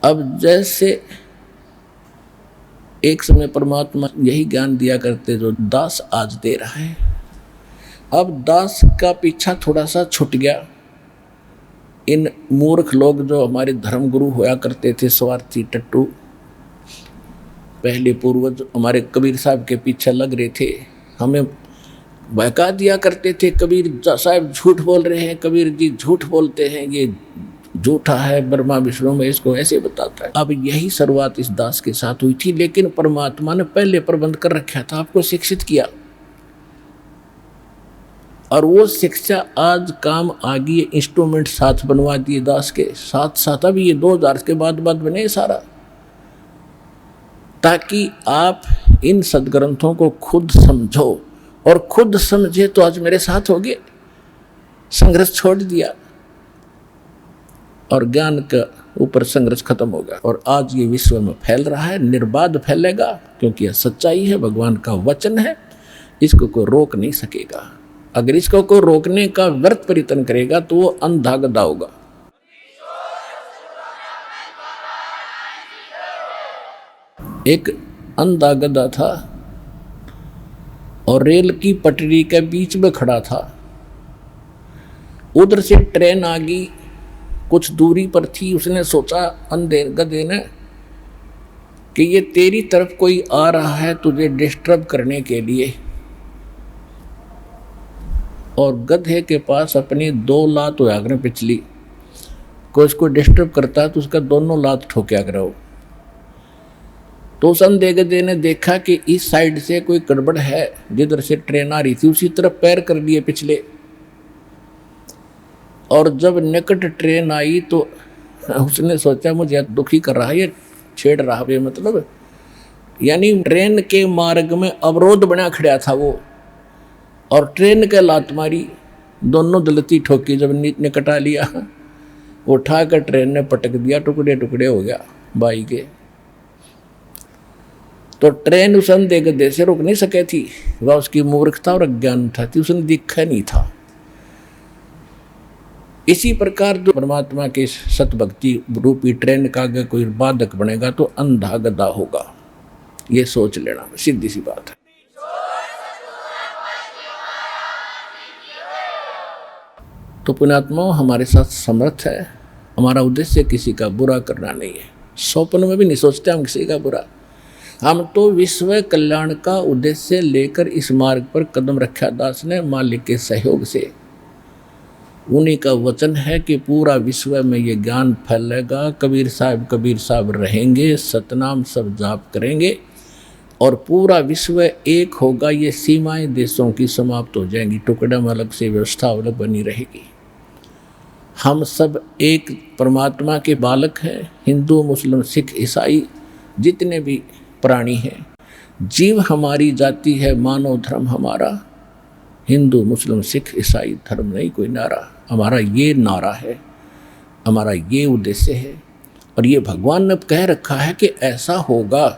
अब जैसे एक समय परमात्मा यही ज्ञान दिया करते जो दास आज दे रहा है, अब दास का पीछा थोड़ा सा छूट गया। इन मूर्ख लोग जो हमारे धर्म गुरु होया करते थे, स्वार्थी टट्टू, पहले पूर्वज हमारे कबीर साहब के पीछे लग रहे थे, हमें बहका दिया करते थे, कबीर साहब झूठ बोल रहे हैं, कबीर जी झूठ बोलते हैं, ये झूठा है, ब्रह्मा विष्णु में इसको ऐसे बताता है। अब यही शुरुआत इस दास के साथ हुई थी, लेकिन परमात्मा ने पहले प्रबंध कर रखा था, आपको शिक्षित किया, और वो शिक्षा आज काम आ गई। इंस्ट्रूमेंट साथ बनवा दिए दास के साथ साथ। अब ये 2000 के बाद बने सारा, ताकि आप इन सदग्रंथों को खुद समझो, और खुद समझे तो आज मेरे साथ होगे। संघर्ष छोड़ दिया और ज्ञान का ऊपर संघर्ष खत्म होगा, और आज ये विश्व में फैल रहा है, निर्बाध फैलेगा, क्योंकि यह सच्चाई है, भगवान का वचन है, इसको कोई रोक नहीं सकेगा। अगर इसको कोई रोकने का व्यर्थ परितन करेगा तो वो अंधा गधा होगा। एक अंधा गधा था और रेल की पटरी के बीच में खड़ा था। उधर से ट्रेन आ गई, कुछ दूरी पर थी। उसने सोचा, अंधे गधे ने, कि ये तेरी तरफ कोई आ रहा है तुझे डिस्टर्ब करने के लिए, और गधे के पास अपनी 2 लात होया करें पिछली, कोई उसको डिस्टर्ब करता है तो उसका दोनों लात ठोक्या करो। तो उस अंधे गधे ने देखा कि इस साइड से कोई गड़बड़ है, जिधर से ट्रेन आ रही थी उसी तरफ पैर कर लिए पिछले, और जब निकट ट्रेन आई तो उसने सोचा मुझे दुखी कर रहा है, ये छेड़ रहा है, मतलब यानी ट्रेन के मार्ग में अवरोध बना खड़ा था वो, और ट्रेन के लात मारी, दोनों दलती ठोकी। जब निकट आ लिया, उठा कर ट्रेन ने पटक दिया, टुकड़े टुकड़े हो गया बाई के। तो ट्रेन उस अंधे गधे से रुक नहीं सके थी, वह उसकी मूर्खता और अज्ञानता थी, उसने दिखा नहीं था। इसी प्रकार जो परमात्मा के सतभक्ति रूपी ट्रेन का अगर कोई बाधक बनेगा तो अंधा गधा होगा, ये सोच लेना, सीधी सी बात है। तो पुण्यात्मा हमारे साथ समर्थ है, हमारा उद्देश्य किसी का बुरा करना नहीं है, स्वप्न में भी नहीं सोचते हम किसी का बुरा। हम तो विश्व कल्याण का उद्देश्य लेकर इस मार्ग पर कदम रखा दास ने, मालिक के सहयोग से। उन्हीं का वचन है कि पूरा विश्व में ये ज्ञान फैलेगा, कबीर साहब रहेंगे, सतनाम सब जाप करेंगे, और पूरा विश्व एक होगा। ये सीमाएं देशों की समाप्त हो जाएंगी, टुकड़े में अलग से व्यवस्था अलग बनी रहेगी। हम सब एक परमात्मा के बालक हैं, हिंदू मुस्लिम सिख ईसाई जितने भी प्राणी हैं। जीव हमारी जाति है, मानव धर्म हमारा, हिंदू मुस्लिम सिख ईसाई धर्म नहीं कोई नारा। हमारा ये नारा है, हमारा ये उद्देश्य है, और ये भगवान ने कह रखा है कि ऐसा होगा।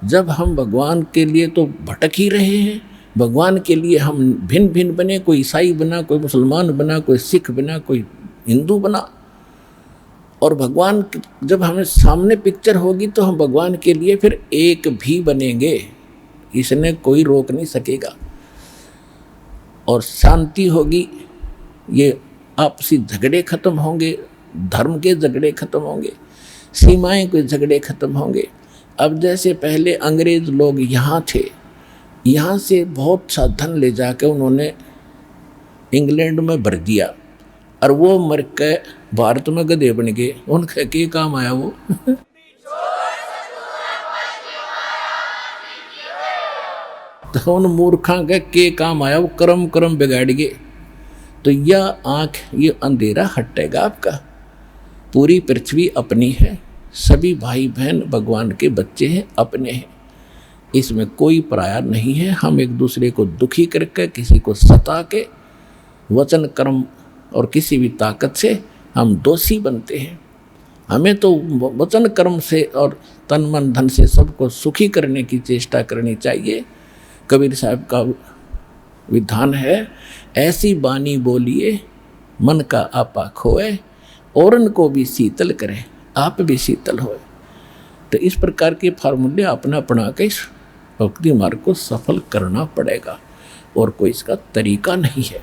जब हम भगवान के लिए तो भटक ही रहे हैं, भगवान के लिए हम भिन्न भिन्न बने, कोई ईसाई बना, कोई मुसलमान बना, कोई सिख बना, कोई हिंदू बना, और भगवान जब हमें सामने पिक्चर होगी तो हम भगवान के लिए फिर एक भी बनेंगे, इसने कोई रोक नहीं सकेगा। और शांति होगी, ये आपसी झगड़े खत्म होंगे, धर्म के झगड़े खत्म होंगे, सीमाएं के झगड़े खत्म होंगे। अब जैसे पहले अंग्रेज लोग यहाँ थे, यहाँ से बहुत सा धन ले जाकर उन्होंने इंग्लैंड में भर दिया, और वो मर के भारत में गधे बन गए। उनका क्या काम आया वो तो उन मूर्खा के काम आया, वो कर्म बिगाड़ गए। तो यह आँख, ये अंधेरा हटेगा आपका। पूरी पृथ्वी अपनी है, सभी भाई बहन भगवान के बच्चे हैं, अपने हैं, इसमें कोई पराया नहीं है। हम एक दूसरे को दुखी करके, किसी को सता के, वचन कर्म और किसी भी ताकत से हम दोषी बनते हैं। हमें तो वचन कर्म से और तन मन धन से सबको सुखी करने की चेष्टा करनी चाहिए। कबीर साहब का विधान है, ऐसी बानी बोलिए मन का आपा खोए, औरन को भी शीतल करे, आप भी शीतल होए। तो इस प्रकार के फार्मूले अपना अपना के इस भक्ति मार्ग को सफल करना पड़ेगा और कोई इसका तरीका नहीं है।